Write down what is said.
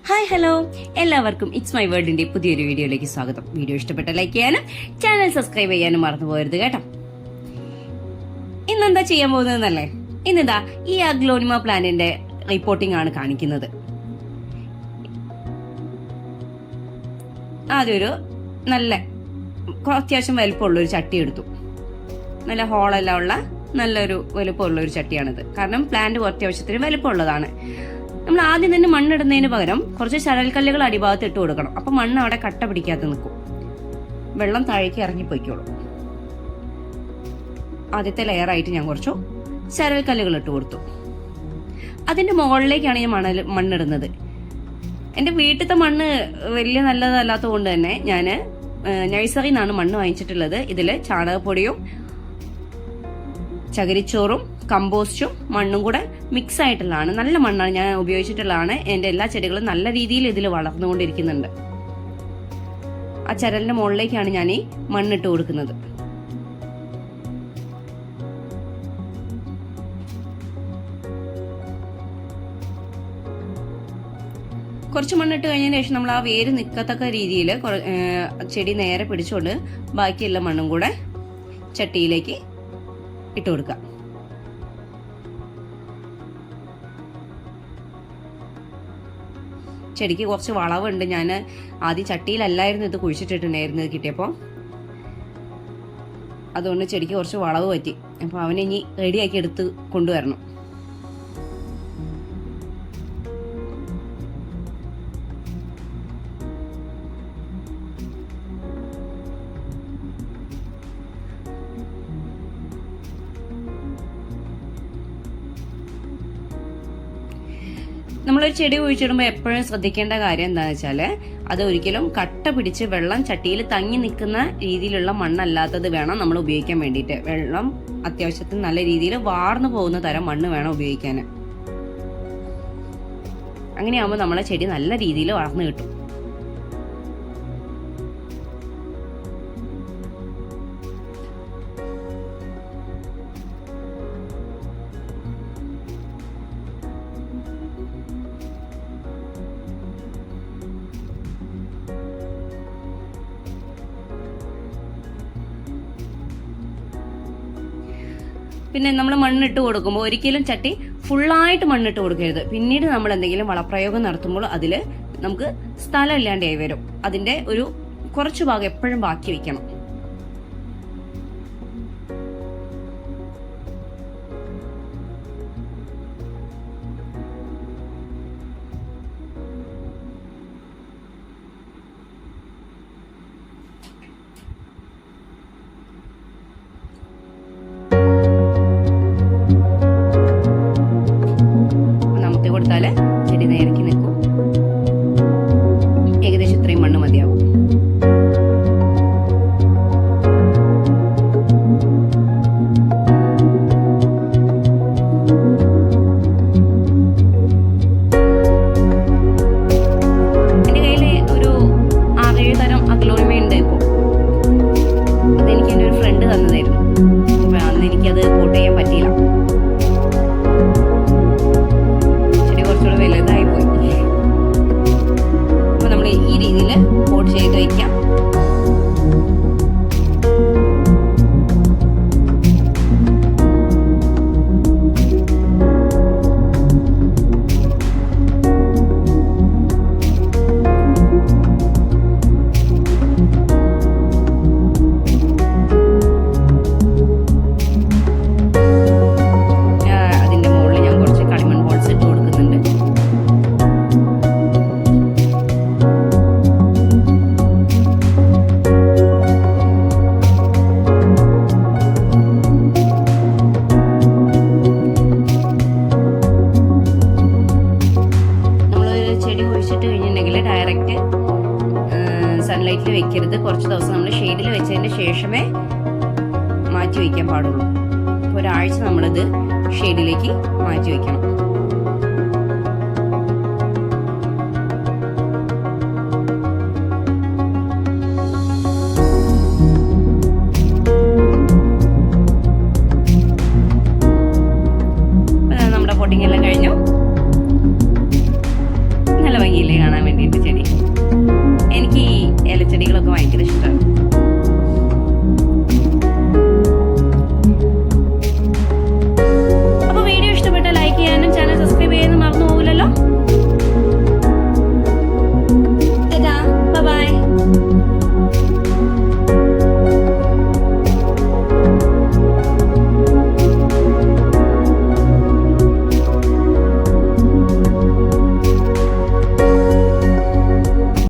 Hi hello, എല്ലാവർക്കും it's my വേൾഡിന്റെ പുതിയൊരു വീഡിയോയിലേക്ക് സ്വാഗതം. വീഡിയോ ഇഷ്ടപ്പെട്ട ലൈക്ക് ചെയ്യാനും ചാനൽ സബ്സ്ക്രൈബ് ചെയ്യാനും മറന്നു പോകരുത് കേട്ടോ. ഇന്നെന്താ ചെയ്യാൻ പോകുന്നതെന്നല്ലേ? ഇന്നിതാ ഈ അഗ്ലോണിമ പ്ലാന്റിന്റെ റിപ്പോർട്ടിംഗ് ആണ് കാണിക്കുന്നത്. ആദ്യൊരു നല്ല അത്യാവശ്യം വലുപ്പമുള്ളൊരു ചട്ടി എടുത്തു. നല്ല ഹോളെല്ലാം ഉള്ള നല്ലൊരു വലുപ്പമുള്ളൊരു ചട്ടിയാണിത്. കാരണം പ്ലാന്റ് അത്യാവശ്യത്തിന് വലുപ്പമുള്ളതാണ്. നമ്മൾ ആദ്യം തന്നെ മണ്ണിടുന്നതിന് പകരം കുറച്ച് ശരൽക്കല്ലുകൾ അടിഭാഗത്ത് ഇട്ട് കൊടുക്കണം. അപ്പൊ മണ്ണ് അവിടെ കട്ട പിടിക്കാതെ നിൽക്കും, വെള്ളം താഴേക്ക് ഇറങ്ങിപ്പോയിക്കോളും. ആദ്യത്തെ ലെയറായിട്ട് ഞാൻ കുറച്ചു ശരൽക്കല്ലുകൾ ഇട്ട് കൊടുത്തു. അതിന്റെ മുകളിലേക്കാണ് ഞാൻ മണ്ണിടുന്നത്. എന്റെ വീട്ടിലത്തെ മണ്ണ് വലിയ നല്ലതല്ലാത്തത് കൊണ്ട് തന്നെ ഞാൻ നഴ്സറിയിൽ നിന്നാണ് മണ്ണ് വാങ്ങിച്ചിട്ടുള്ളത്. ഇതില് ചാണകപ്പൊടിയും ചകിരിച്ചോറും കമ്പോസ്റ്റും മണ്ണും കൂടെ മിക്സ് ആയിട്ടുള്ളതാണ്. നല്ല മണ്ണാണ് ഞാൻ ഉപയോഗിച്ചിട്ടുള്ളതാണ്. എന്റെ എല്ലാ ചെടികളും നല്ല രീതിയിൽ ഇതിൽ വളർന്നുകൊണ്ടിരിക്കുന്നുണ്ട്. ആ ചരലിന്റെ മുകളിലേക്കാണ് ഞാൻ ഈ മണ്ണിട്ട് കൊടുക്കുന്നത്. കുറച്ച് മണ്ണിട്ട് കഴിഞ്ഞതിന് ശേഷം നമ്മൾ ആ വേര് നിൽക്കത്തക്ക രീതിയിൽ ചെടി നേരെ പിടിച്ചുകൊണ്ട് ബാക്കിയുള്ള മണ്ണും കൂടെ ചട്ടിയിലേക്ക് ഇട്ട് കൊടുക്കാം. ചെടിക്ക് കുറച്ച് വളവുണ്ട്. ഞാൻ ആദ്യം ചട്ടിയിലല്ലായിരുന്നു ഇത് കുഴിച്ചിട്ടിട്ടുണ്ടായിരുന്നത് കിട്ടിയപ്പോൾ. അതുകൊണ്ട് ചെടിക്ക് കുറച്ച് വളവ് പറ്റി. അപ്പോൾ അവനെ ഇനി റെഡിയാക്കി എടുത്ത് കൊണ്ടുവരണം. നമ്മളൊരു ചെടി കുഴിച്ചിടുമ്പോൾ എപ്പോഴും ശ്രദ്ധിക്കേണ്ട കാര്യം എന്താണെന്ന് വെച്ചാൽ അത് ഒരിക്കലും കട്ട പിടിച്ച് വെള്ളം ചട്ടിയിൽ തങ്ങി നിൽക്കുന്ന രീതിയിലുള്ള മണ്ണല്ലാത്തത് വേണം നമ്മൾ ഉപയോഗിക്കാൻ വേണ്ടിയിട്ട്. വെള്ളം അത്യാവശ്യത്തിന് നല്ല രീതിയിൽ വാർന്നു പോകുന്ന തരം മണ്ണ് വേണം ഉപയോഗിക്കാൻ. അങ്ങനെയാകുമ്പോൾ നമ്മളെ ചെടി നല്ല രീതിയിൽ വളർന്നു കിട്ടും. പിന്നെ നമ്മൾ മണ്ണിട്ട് കൊടുക്കുമ്പോൾ ഒരിക്കലും ചട്ടി ഫുള്ളായിട്ട് മണ്ണിട്ട് കൊടുക്കരുത്. പിന്നീട് നമ്മൾ എന്തെങ്കിലും വളപ്രയോഗം നടത്തുമ്പോൾ അതിൽ നമുക്ക് സ്ഥലം ഇല്ലാണ്ടായി വരും. അതിന്റെ ഒരു കുറച്ചു ഭാഗം എപ്പോഴും ബാക്കി വെക്കണം. കൊടുത്താല് ചെടി നേരക്കി നിൽക്കും. ഏകദേശം ഇത്രയും മണ്ണ് മതിയാവും. എന്റെ കയ്യില് ഒരു 6-7 തരം അഗ്ലോണിമ ഉണ്ട്. ഇപ്പൊ അതെനിക്ക് എന്റെ ഒരു ഫ്രണ്ട് തന്നതായിരുന്നു. അപ്പൊ അന്ന് എനിക്കത് പോട്ട് ചെയ്യാൻ പറ്റിയില്ല. വലുതായി പോയി. അപ്പൊ നമ്മൾ ഈ രീതിയിൽ പോട്ട് ചെയ്ത് വയ്ക്കാം. അതിന്റെ മുകളിൽ ഞാൻ കുറച്ച് കളിമൺ ബോൾസ് ഇട്ട് കൊടുക്കുന്നുണ്ട്. ഡയറക്റ്റ് സൺലൈറ്റിൽ വെക്കരുത്. കുറച്ച് ദിവസം നമ്മൾ ഷെയ്ഡിൽ വെച്ചതിന് ശേഷമേ മാറ്റി വയ്ക്കാൻ പാടുള്ളൂ. ഒരാഴ്ച നമ്മളിത് ഷെയ്ഡിലേക്ക് മാറ്റി വയ്ക്കണം.